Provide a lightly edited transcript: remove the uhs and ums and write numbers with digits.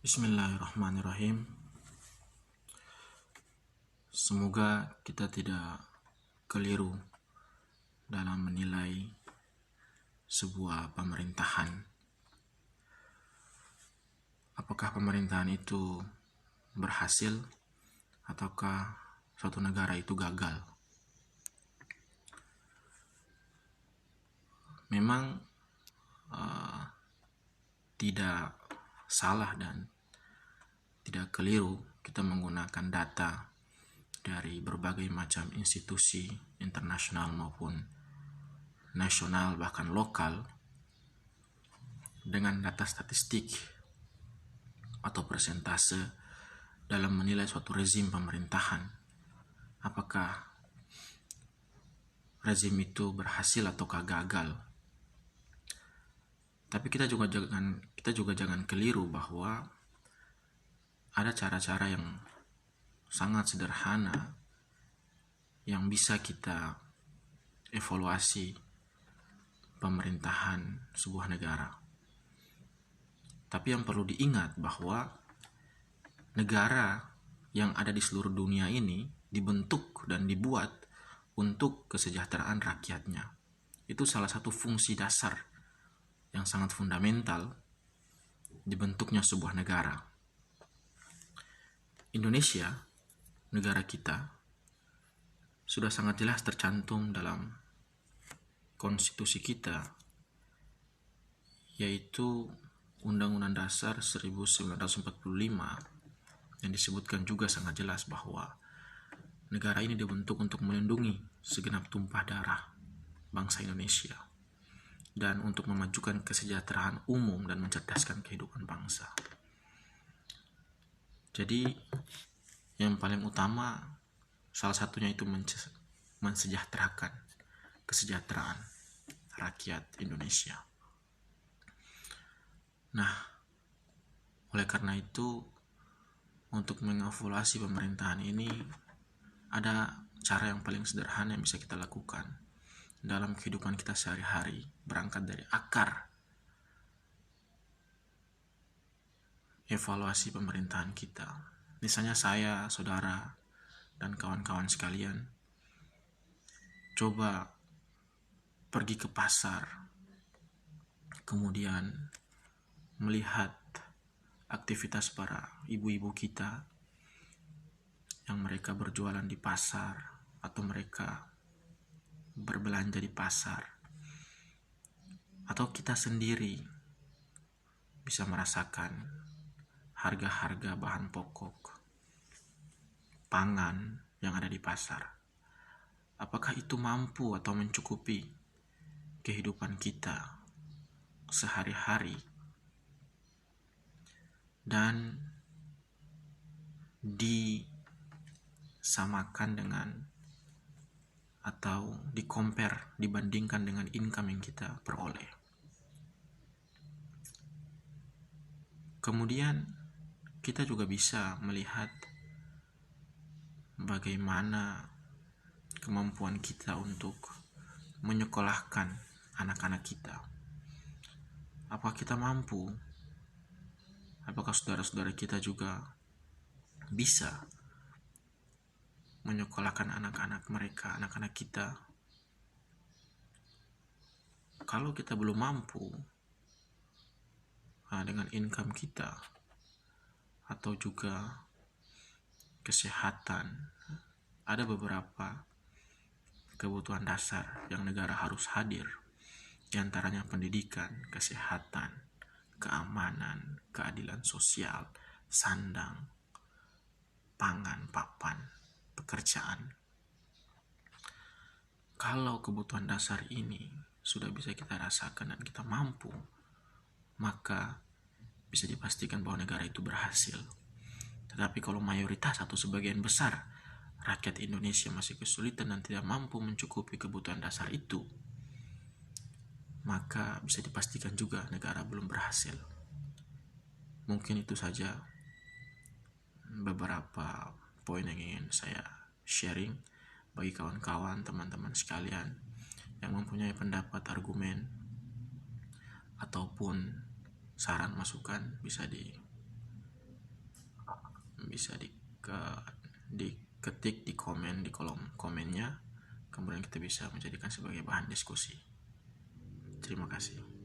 Bismillahirrahmanirrahim. Semoga kita tidak keliru dalam menilai sebuah pemerintahan. Apakah pemerintahan itu berhasil ataukah suatu negara itu gagal? Memang tidak salah dan tidak keliru kita menggunakan data dari berbagai macam institusi internasional maupun nasional bahkan lokal dengan data statistik atau persentase dalam menilai suatu rezim pemerintahan. Apakah rezim itu berhasil ataukah gagal? Tapi kita juga jangan keliru bahwa ada cara-cara yang sangat sederhana yang bisa kita evaluasi pemerintahan sebuah negara. Tapi yang perlu diingat bahwa negara yang ada di seluruh dunia ini dibentuk dan dibuat untuk kesejahteraan rakyatnya. Itu salah satu fungsi dasar yang sangat fundamental dibentuknya sebuah negara. Indonesia, negara kita, sudah sangat jelas tercantum dalam konstitusi kita, yaitu Undang-Undang Dasar 1945, yang disebutkan juga sangat jelas bahwa negara ini dibentuk untuk melindungi segenap tumpah darah bangsa Indonesia dan untuk memajukan kesejahteraan umum dan mencerdaskan kehidupan bangsa. Jadi yang paling utama salah satunya itu mensejahterakan kesejahteraan rakyat Indonesia. Nah, oleh karena itu untuk mengevaluasi pemerintahan ini ada cara yang paling sederhana yang bisa kita lakukan dalam kehidupan kita sehari-hari, berangkat dari akar evaluasi pemerintahan kita. Misalnya saya, saudara, dan kawan-kawan sekalian coba pergi ke pasar, kemudian melihat aktivitas para ibu-ibu kita yang mereka berjualan di pasar atau mereka berbelanja di pasar, atau kita sendiri bisa merasakan harga-harga bahan pokok pangan yang ada di pasar. Apakah itu mampu atau mencukupi kehidupan kita sehari-hari dan disamakan dengan atau dibandingkan dengan income yang kita peroleh. Kemudian kita juga bisa melihat bagaimana kemampuan kita untuk menyekolahkan anak-anak kita. Apakah kita mampu? Apakah saudara-saudara kita juga bisa menyekolahkan anak-anak mereka, anak-anak kita? Kalau kita belum mampu dengan income kita atau juga kesehatan, ada beberapa kebutuhan dasar yang negara harus hadir, diantaranya pendidikan, kesehatan, keamanan, keadilan sosial, sandang, pangan, papan, pekerjaan. Kalau kebutuhan dasar ini sudah bisa kita rasakan dan kita mampu, maka bisa dipastikan bahwa negara itu berhasil. Tetapi kalau mayoritas atau sebagian besar rakyat Indonesia masih kesulitan dan tidak mampu mencukupi kebutuhan dasar itu, maka bisa dipastikan juga negara belum berhasil. Mungkin itu saja beberapa poin yang ingin saya sharing bagi kawan-kawan, teman-teman sekalian yang mempunyai pendapat, argumen, ataupun saran masukan bisa bisa diketik di komen, di kolom komennya, kemudian kita bisa menjadikan sebagai bahan diskusi. Terima kasih.